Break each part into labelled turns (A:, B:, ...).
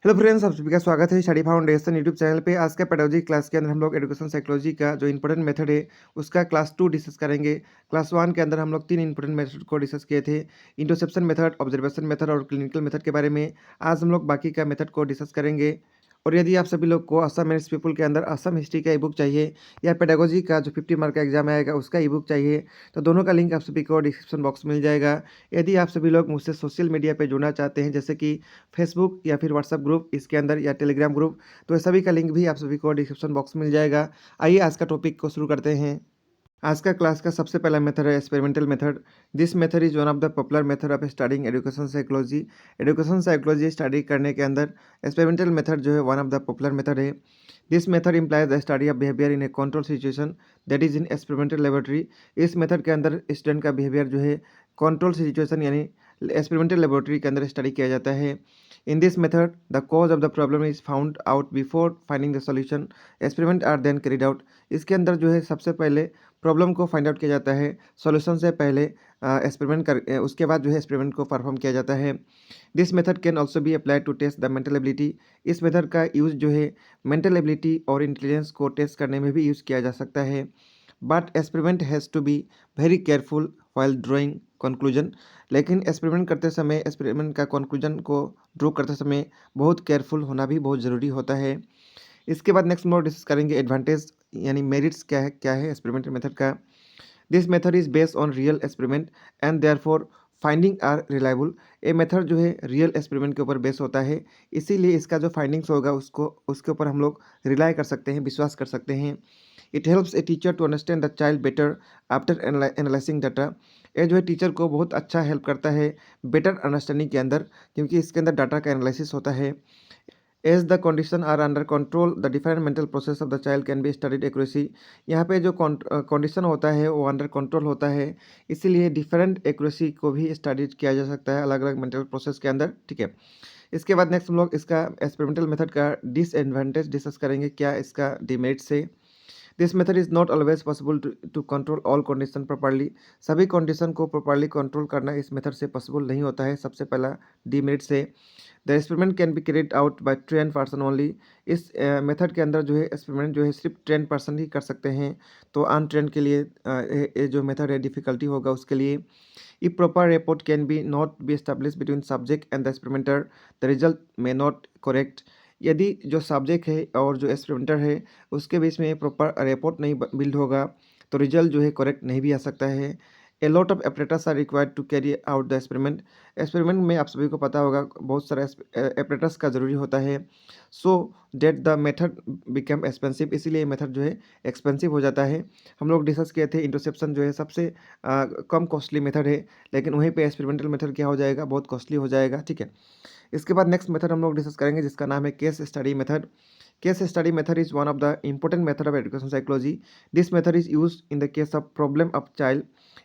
A: Hello friends, आप सभी का स्वागत है स्टडी फाउंडेशन यूट्यूब चैनल पे। आज का पेडोलॉजी क्लास के अंदर हम लोग एजुकेशन साइकोलॉजी का जो इंपॉर्टेंट मेथड है उसका क्लास 2 डिस्कस करेंगे। क्लास 1 के अंदर हम लोग 3 इंपॉर्टेंट मेथड को डिस्कस किए थे, इंटरसेप्शन मेथड, ऑब्जर्वेशन मेथड और क्लिनिकल मेथड के बारे में। आज हम लोग बाकी का मेथड को डिस्कस करेंगे। और यदि आप सभी लोग को असम मेरिट्स पीपल के अंदर असम हिस्ट्री का ई बुक चाहिए या पेडागोजी का जो 50 मार्क का एग्जाम आएगा उसका ई बुक चाहिए, तो दोनों का लिंक आप सभी को डिस्क्रिप्शन बॉक्स में मिल जाएगा। यदि आप सभी लोग मुझसे सोशल मीडिया पे जुड़ना चाहते हैं, जैसे कि फेसबुक या फिर व्हाट्सएप ग्रुप इसके अंदर या टेलीग्राम ग्रुप, तो ये सभी का लिंक भी आप सभी को डिस्क्रिप्शन बॉक्स में मिल जाएगा। आइए आज का टॉपिक को शुरू करते हैं। आज का क्लास का सबसे पहला मेथड है experimental method. This method is one of the popular method of studying education psychology. Education psychology study करने के अंदर एक्सपेरिमेंटल मेथड जो है one of the popular method है। This method implies the study of behaviour in a control situation that is in experimental laboratory. इस method के अंदर student का बिहेवियर जो है कंट्रोल सिचुएशन यानी एक्सपेरिमेंटल लेबोरेटरी के अंदर स्टडी किया जाता है। In this method the cause of the problem is found out before finding the solution. Experiment are then carried out. इसके अंदर जो है सबसे पहले प्रॉब्लम को फाइंड आउट किया जाता है, सॉल्यूशन से पहले एक्सपेरिमेंट कर उसके बाद जो है एक्सपेरिमेंट को परफॉर्म किया जाता है। This method can also be applied to test the mental ability. इस मेथड का यूज़ जो है मेंटल एबिलिटी और इंटेलिजेंस को टेस्ट करने में भी यूज़ किया जा सकता है। But experiment has to be very careful while drawing conclusion. लेकिन एक्सपेरिमेंट करते समय, एक्सपेरिमेंट का कंक्लूजन को ड्रॉ करते समय बहुत केयरफुल होना भी बहुत ज़रूरी होता है। इसके बाद नेक्स्ट हम लोग डिस्कस करेंगे एडवांटेज यानी मेरिट्स क्या है एक्सपेरिमेंटल मेथड का। This method is based on real experiment and therefore finding are reliable. ये मेथड जो है रियल एक्सपेरिमेंट के ऊपर बेस होता है, इसीलिए इसका जो फाइंडिंग्स होगा उसको उसके ऊपर हम लोग रिलाई कर सकते हैं, विश्वास कर सकते हैं। It helps a teacher to understand the child better after analysing data. ये जो है टीचर को बहुत अच्छा हेल्प करता है बेटर अंडरस्टैंडिंग के अंदर, क्योंकि इसके अंदर डाटा का एनालिसिस होता है। As the condition are under control the different mental process of the child can be studied accuracy. यहाँ पे जो कंडीशन होता है वो अंडर कंट्रोल होता है, इसीलिए डिफरेंट एक्यूरेसी को भी स्टडी किया जा सकता है अलग अलग मेंटल प्रोसेस के अंदर। ठीक है, इसके बाद नेक्स्ट हम लोग इसका एक्सपेरिमेंटल मेथड का डिसएडवांटेज डिस्कस करेंगे, क्या इसका डिमेरिट्स है। This method is not always possible to control all condition properly. सभी कंडीशन को प्रॉपर्ली कंट्रोल करना इस मेथड से पॉसिबल नहीं होता है, सबसे पहला डिमेरिट्स है। The experiment can be carried out by train person only. इस मेथड के अंदर जो है एक्सपेरिमेंट जो है सिर्फ ट्रेन पर्सन ही कर सकते हैं, तो अनट्रेन के लिए ये जो मेथड है डिफ़िकल्टी होगा उसके लिए। If proper rapport can be not be establish between subject and the experimenter, the result may not correct. यदि जो सब्जेक्ट है और जो एक्सपेरिमेंटर है उसके बीच में प्रॉपर रेपोर्ट नहीं बिल्ड होगा, तो रिजल्ट जो है करेक्ट नहीं भी आ सकता है। A lot of apparatus are required to carry out the experiment. Experiment में आप सभी को पता होगा बहुत सारा एपरेटर्स का ज़रूरी होता है, so that the method become expensive. इसीलिए मेथड जो है एक्सपेंसिव हो जाता है। हम लोग डिस्कस किए थे इंटरसेप्शन जो है सबसे कम कॉस्टली मेथड है, लेकिन वहीं पे एक्सपेरिमेंटल मेथड क्या हो जाएगा, बहुत कॉस्टली हो जाएगा। ठीक है, इसके बाद नेक्स्ट मेथड हम लोग डिस्कस करेंगे जिसका नाम है case study method. Case study method is one of the important method of education psychology. This method is use in the case of problem of child.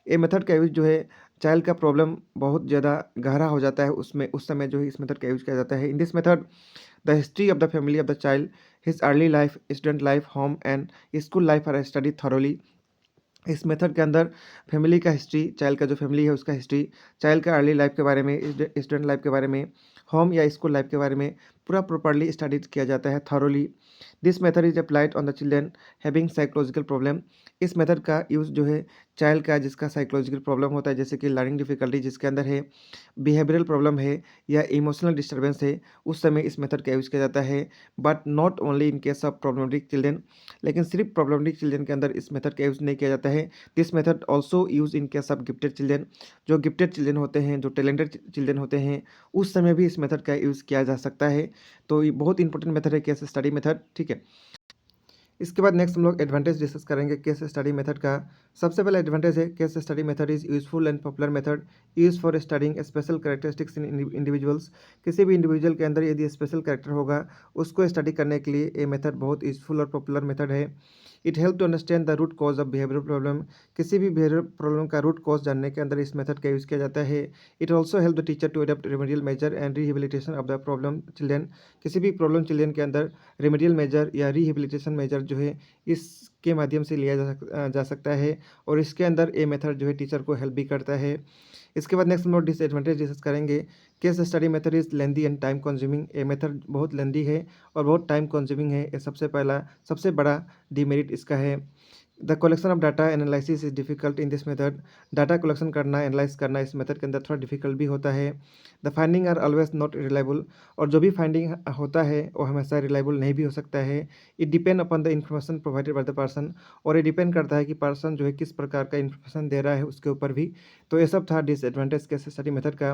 A: ये मेथड का यूज जो है चाइल्ड का प्रॉब्लम बहुत ज़्यादा गहरा हो जाता है, उसमें उस समय जो है इस मेथड का यूज किया जाता है। In this method the history of the family of the child, his early life, student life, home and school life are study thoroughly. इस मेथड के अंदर फैमिली का हिस्ट्री, चाइल्ड का जो फैमिली है उसका हिस्ट्री, चाइल्ड का अर्ली लाइफ के बारे में, स्टूडेंट लाइफ के बारे में, होम या स्कूल लाइफ के बारे में पूरा प्रॉपर्ली स्टडी किया जाता है thoroughly. This method is applied on the children having psychological problem. इस मेथड का यूज़ जो है चाइल्ड का जिसका साइकोलॉजिकल प्रॉब्लम होता है, जैसे कि लर्निंग डिफिकल्टी जिसके अंदर है, बिहेवियरल प्रॉब्लम है या इमोशनल डिस्टर्बेंस है, उस समय इस मेथड का यूज़ किया जाता है। But not only in case of problematic children. लेकिन सिर्फ प्रॉब्लमेटिक चिल्ड्रेन के अंदर इस मेथड का यूज़ नहीं किया जाता है। This method also use in case of gifted children. जो गिफ्टेड चिल्ड्रेन होते हैं, जो टैलेंटेड चिल्ड्रेन होते हैं, उस समय भी इस मेथड का यूज़ किया जा सकता है। तो ये बहुत इंपॉर्टेंट मेथड है केस स्टडी मेथड। ठीक है, इसके बाद नेक्स्ट हम लोग एडवांटेज डिस्कस करेंगे केस स्टडी मेथड का। सबसे पहला एडवांटेज है case study method is useful and popular method use for studying special characteristics in individuals. किसी भी इंडिविजुअल के अंदर यदि स्पेशल कैरेक्टर होगा उसको स्टडी करने के लिए ये मेथड बहुत यूजफुल और पॉपुलर मेथड है। It help to understand the root cause of behaviour problem. किसी भी बिहेवियर प्रॉब्लम का रूट कॉज जानने के अंदर इस मेथड का यूज़ किया जाता है। It also help the teacher to adopt remedial measure and rehabilitation of the problem children. किसी भी प्रॉब्लम चिल्ड्रेन के अंदर रेमेडियल मेजर या रिहेबिलिटेशन मेजर जो है इसके माध्यम से लिया जा सकता है, और इसके अंदर ये मेथड जो है टीचर को हेल्प भी करता है। इसके बाद नेक्स्ट हम लोग डिसएडवांटेज डिस्कस करेंगे case study method is lengthy and time consuming. ये मेथड बहुत लेंदी है और बहुत टाइम कंज्यूमिंग है। ये सबसे बड़ा डिमेरिट इसका है। The collection of data analysis is difficult in this method. Data collection करना, एनालाइज करना इस मेथड के अंदर थोड़ा डिफिकल्ट भी होता है। The finding are always not reliable. और जो भी फाइंडिंग होता है वो हमेशा रिलायबल नहीं भी हो सकता है। It depend upon the information provided by the person. और ये डिपेंड करता है कि पर्सन जो है किस प्रकार का इन्फॉर्मेशन दे रहा है उसके ऊपर भी। तो ये सब था डिसएडवांटेज केस स्टडी मेथड का।